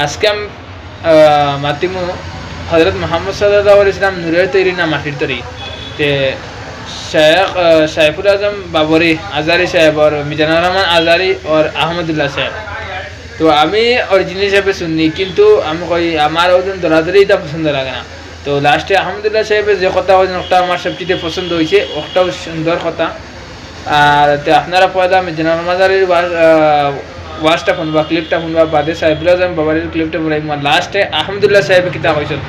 আজকে আমি মাতিমু হজরত মোহাম্মদ সাল্লাল্লাহু আলাইহি ওয়াসাল্লাম নূরের তৈরি না মাটির তৈরি তে শেখ সাইফুল আজম বাবরি আজারি সাহেব और মিজানুর রহমান আজারি और আহমদুল্লাহ সাহেব। তো আমি অরিজিনাল হিসাবে শুনি, কিন্তু আমি কই আমার ওজন দরাদরি এটা পছন্দ লাগে না। তো লাস্টে আহমদুল্লাহ সাহেবের যে কথা ওজন ওটা আমার সবচেয়ে পছন্দ হয়েছে, ওটাও সুন্দর কথা। আর তো আপনারা পয়দা মিজানুর রহমান আজারির ওয়াজটা শুনবা, ক্লিপটা শুনবা, বাদে সাইফুল আজম বাবারির ক্লিপটা শুনবা, লাস্টে আহমদুল্লাহ সাহেব কিতা কইছেন,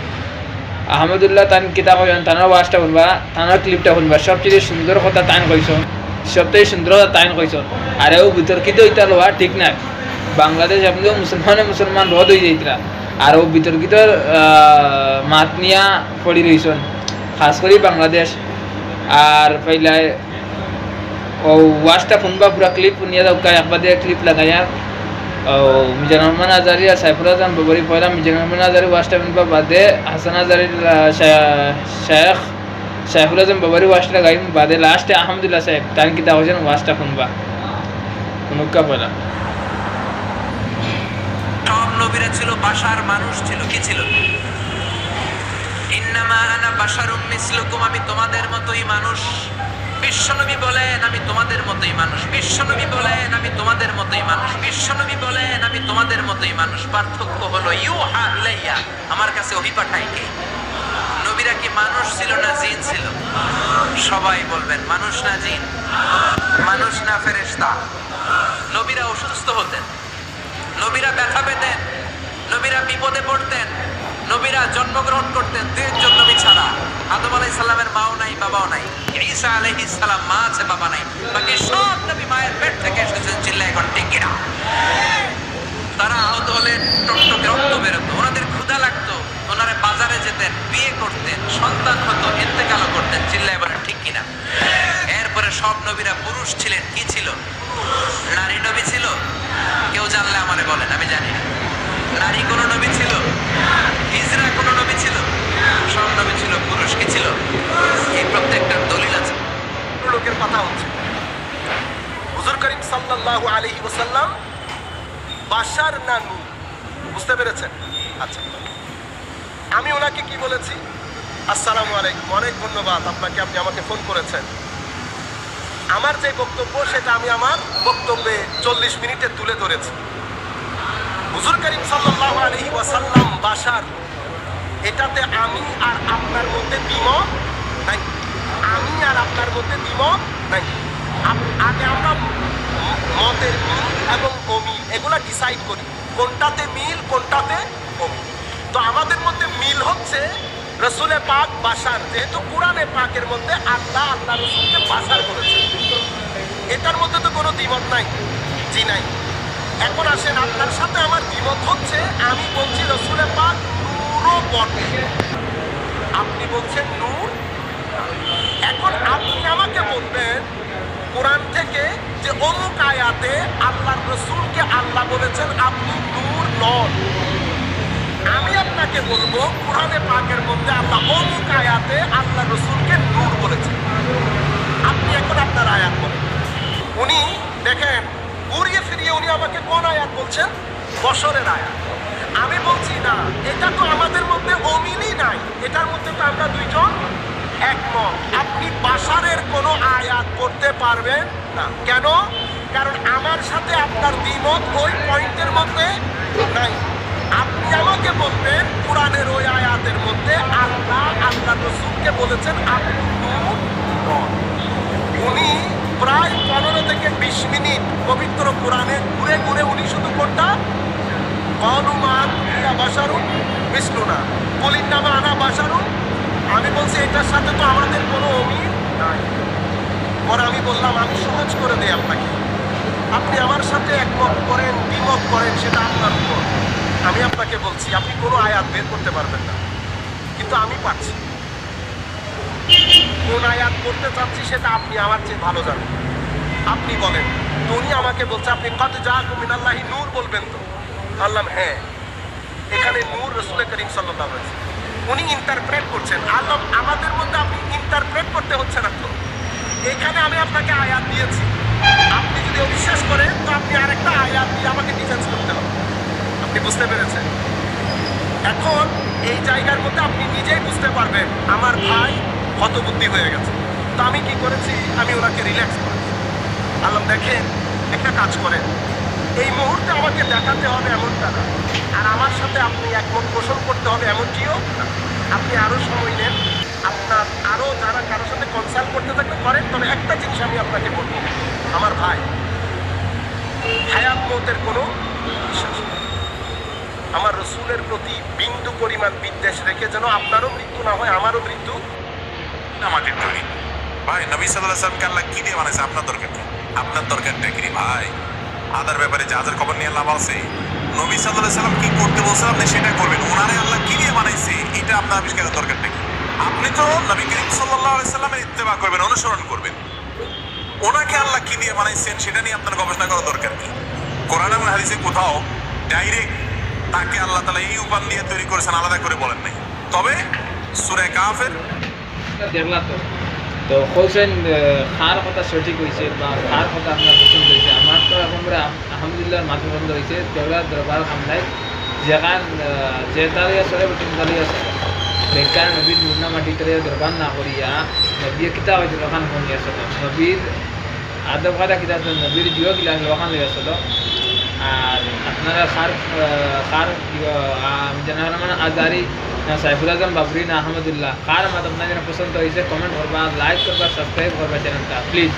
আহমদুল্লাহ তান কিতা কইছেন, তানার ওয়াজটা শুনবা, তানার ক্লিপটা শুনবা। সবচেয়ে সুন্দর কথা তান কইছেন, সবচেয়ে সুন্দর কথা তান কইছেন। আর ও বিতর্কিত ইটা লওয়া ঠিক না। বাংলাদেশ আপনি মুসলমান রদ হয়ে যাইতরা, আর ও বিতর্কিত মাত নিয়া পড়ি রইছেন, খাস করে বাংলাদেশ। আর পইলাই ও ওয়াজটা শুনবা, পুরা ক্লিপ শুনিয়া দাও, একবারে ক্লিপ লাগাইয়া মিজানুর রহমান আজারি আর সাইফুল আজম বাবরি পয়লা মিজানুর রহমান আজারি ওয়াজটা শুনবা, বাদে হাসান আজারির শেখ সাইফুল আজম বাবরি ওয়াজটা গাইম, বাদে লাস্টে আহমদুল্লাহ সাহেব তার কিতা কইছেন ওয়াজটা শুনবা। শুনুকা পয়লা। সব নবীরা ছিল বাশার, মানুষ ছিল। কি ছিল? ইন্নামা আনা বাশারুম মিসলুকুম, আমি তোমাদের মতোই মানুষ। বিশ্বনবী বলেন আমি তোমাদের মতোই মানুষ। বিশ্বনবী বলেন আমি তোমাদের মতোই মানুষ। বিশ্বনবী বলেন আমি তোমাদের মতোই মানুষ। পার্থক্য হলো ইউহা ইলাইয়া, আমার কাছে ওহী পাঠায় কে? নবীরা কি মানুষ ছিল না জিন ছিল? সবাই বলবেন মানুষ না জিন? মানুষ না ফেরেশতা? নবীরা অসুস্থ হতেন, নবীরা ব্যথা পেতেন, নবীরা বিপদে পড়তেন, নবীরা জন্মগ্রহণ করতেন দুইজন নবী ছাড়া। আদম আলাইহিস সালামের মাও নাই, বাবাও নাই। ঈসা আলাইহিস সালাম মা আছে, বাবা নাই। বাকি সব নবী মায়ের পেট থেকে এসেছেন। চিল্লায় এখন ঠিক কিনা? তারা আহত হলে টকটকে রক্ত বেরোতো, ওনাদের ক্ষুধা লাগতো, ওনারা বাজারে যেতেন, বিয়ে করতেন, সন্তান হতো, ইন্তেকালও করতেন। চিল্লায় বলেন ঠিক কিনা? এরপরে সব নবীরা পুরুষ ছিলেন। কি ছিল? নারী নবী ছিল? কেউ জানলে আমারে বলেন, আমি জানি না। নারী কোন নবী ছিল? হিজরা কোন নবী ছিল? সব নবী ছিল পুরুষ। কি ছিল? এই প্রত্যেকটার দলিল আছে। লোকের কথা হচ্ছে হুজুর করিম সাল্লাল্লাহু আলাইহি ওয়াসাল্লাম বাশার না নূর, বুঝতে পেরেছেন? আচ্ছা, আমি ওনাকে কি বলেছি? আসসালামু আলাইকুম, অনেক ধন্যবাদ আপনাকে, আপনি আমাকে ফোন করেছেন। আমার যে বক্তব্য সেটা আমি আমার বক্তব্যে 40 মিনিটে তুলে ধরেছি। হুজুর করিম সাল্লাল্লাহু আলাইহি ওয়াসাল্লাম বাশার, এটাতে আমি আর আপনার মধ্যে দ্বিমত নাই। আমি আর আপনার মধ্যে দ্বিমত নাই। আগে আমরা মতের মিল এবং অমিল এগুলা ডিসাইড করি, কোনটাতে মিল কোনটাতে অমিল। তো আমাদের মধ্যে মিল হচ্ছে রসুলে পাক বাশার, যেহেতু কোরআনে পাকের মধ্যে আল্লাহ রসুলকে বাশার করেছে, এটার মধ্যে তো কোনো দ্বিমত নাই। জি নাই। এখন আসেন, আপনার সাথে আমার দ্বিমত হচ্ছে, আমি বলছি রসুলে পাক নূরও বটে, আপনি বলছেন নূর। এখন আপনি আমাকে বলবেন কোরআন থেকে যে অমুক আয়াতে আল্লাহর রসুলকে আল্লাহ বলেছেন আপনি নূর নন। আমি আপনাকে বলবো কোরআনে পাকের মধ্যে আল্লাহ অমুক আয়াতে আল্লাহ রসুলকে নূর বলেছেন। আপনি এখন আপনার আয়াত বলেন। উনি দেখেন ঘুরিয়ে ফিরিয়ে উনি আমাকে কোন আয়াত বলছেন? বশরের আয়াত। আমি বলছি না, এটা তো আমাদের মধ্যে অমিলই নাই, এটার মধ্যে তো আমরা দুইজন একমত। আপনি বাশারের কোনো আয়াত করতে পারবেন না। কেন? কারণ আমার সাথে আপনার দ্বিমত ওই পয়েন্টের মধ্যে নাই। আপনি আমাকে বলবেন কোরআনের ওই আয়াতের মধ্যে আল্লাহ রসুলকে বলেছেন আপনি নূর নন। উনি প্রায় 15 থেকে 20 মিনিট পবিত্র কোরআনে ঘুরে ঘুরে উনি শুধু কোনটা অনুমান বাশারুন মিসলুনা বলিন নামা আনা বাশারুন। আমি বলছি এটার সাথে তো আমাদের কোনো অমিল নাই। পরে আমি বললাম আমি সহজ করে দেই আপনাকে, আপনি আমার সাথে একমত করেন দ্বিমত করেন সেটা আপনার উপর। আমি আপনাকে বলছি আপনি কোনো আয়াত বের করতে পারবেন না, কিন্তু আমি পারছি। কোন আয়াত করতে চাচ্ছি সেটা আপনি আমার চেয়ে ভালো জানেন। আপনি বলেন। তো উনি আমাকে বলছে আপনি কত জাআকুম মিনাল্লাহি নূর বলবেন তো? বললাম হ্যাঁ, এখানে নূর রাসূল করিম সাল্লাল্লাহু আলাইহি ওয়াসাল্লাম। উনি ইন্টারপ্রেট করছেন। আল্লাহ আমাদের মধ্যে আপনি ইন্টারপ্রেট করতে হচ্ছে না তো। এখানে আমি আপনাকে আয়াত দিয়েছি, আপনি যদি অবিশ্বাস করেন তো আপনি আরেকটা আয়াত দিয়ে আমাকে ডিফেন্স করতে হবে। আপনি বুঝতে পেরেছেন? এখন এই জায়গার মধ্যে আপনি নিজেই বুঝতে পারবেন আমার ভাই হতবুদ্ধি হয়ে গেছে। তো আমি কি করেছি, আমি ওনাকে রিল্যাক্স করেছি। আল্লাহ দেখেন, একটা কাজ করেন, এই মুহূর্তে আমাকে দেখাতে হবে এমনটা না, আর আমার সাথে আপনি একমত পোষণ করতে হবে এমনটিও না। আপনি আরও সময় নেন, আপনার আরও যারা কারোর সাথে কনসাল্ট করতে থাকলে করেন। তবে একটা জিনিস আমি আপনাকে বলবো, আমার ভাই হায়াত মৌতের কোনো বিশ্বাস নেই। আমার রসুলের প্রতি বিন্দু পরিমাণ বিদ্বেষ রেখে যেন আপনারও মৃত্যু না হয়, আমারও মৃত্যু না। মাটির তৈরি ভাই, নবী সাল্লাল্লাহু আলাইহি ওয়াসাল্লামকে আল্লাহ কি দিয়ে বানাইছে? আপনার দরকার কি? আপনার দরকারটা কি ভাই? আদার ব্যাপারে জাহাজের খবর নিয়ে আল্লাহ বলছে নবী সাল্লাল্লাহু আলাইহি ওয়াসাল্লাম কি করতে বলছেন আপনি সেটা করবেন। ওনারে আল্লাহ কি দিয়ে বানাইছে এটা আপনার আবিষ্কারের দরকারটা কি? আপনি তো নবী করিম সাল্লাল্লাহু আলাইহি ওয়াসাল্লামের ইত্তেবা করবেন, অনুসরণ করবেন। ওনাকে আল্লাহ কি দিয়ে বানাইছেন সেটা নিয়ে আপনার গবেষণা করার দরকার কি? কোরআন এবং হাদিসে কোথাও ডাইরেক্ট তাকে আল্লাহ তাআলা এই উপাদান দিয়ে তৈরি করেছেন আলাদা করে বলেন নাই। তবে সূরা কাফের দেখলা তো তো হোসেন খার কথা সঠিক হয়েছে বা খার কথা আপনার পছন্দ হয়েছে। আমার তো এখন করে আলহামদুলিল্লাহ মাথা বন্ধ হয়েছে। দেওলা দরবার হামলায় যেখান যে তালিয়া চলে তিন তালিয়া চলে বেকার নবীর মুন্না মাটি তালিয়া দরবার না করিয়া নবী কিতাব হয়েছে ওখান ফোনিয়া চলো, নবীর আদব খাতা কিতাব নবীর জিও গিলা ওখান লিয়া চলো। আর আপনারা খার জানার মানে আজারি না সাইফুল আজম বাবরি না আহমদুল্লাহ খার মাত আপনাদের পছন্দ হয়েছে কমেন্ট করবা, লাইক করবা, সাবস্ক্রাইব করবা চ্যানেলটা প্লিজ।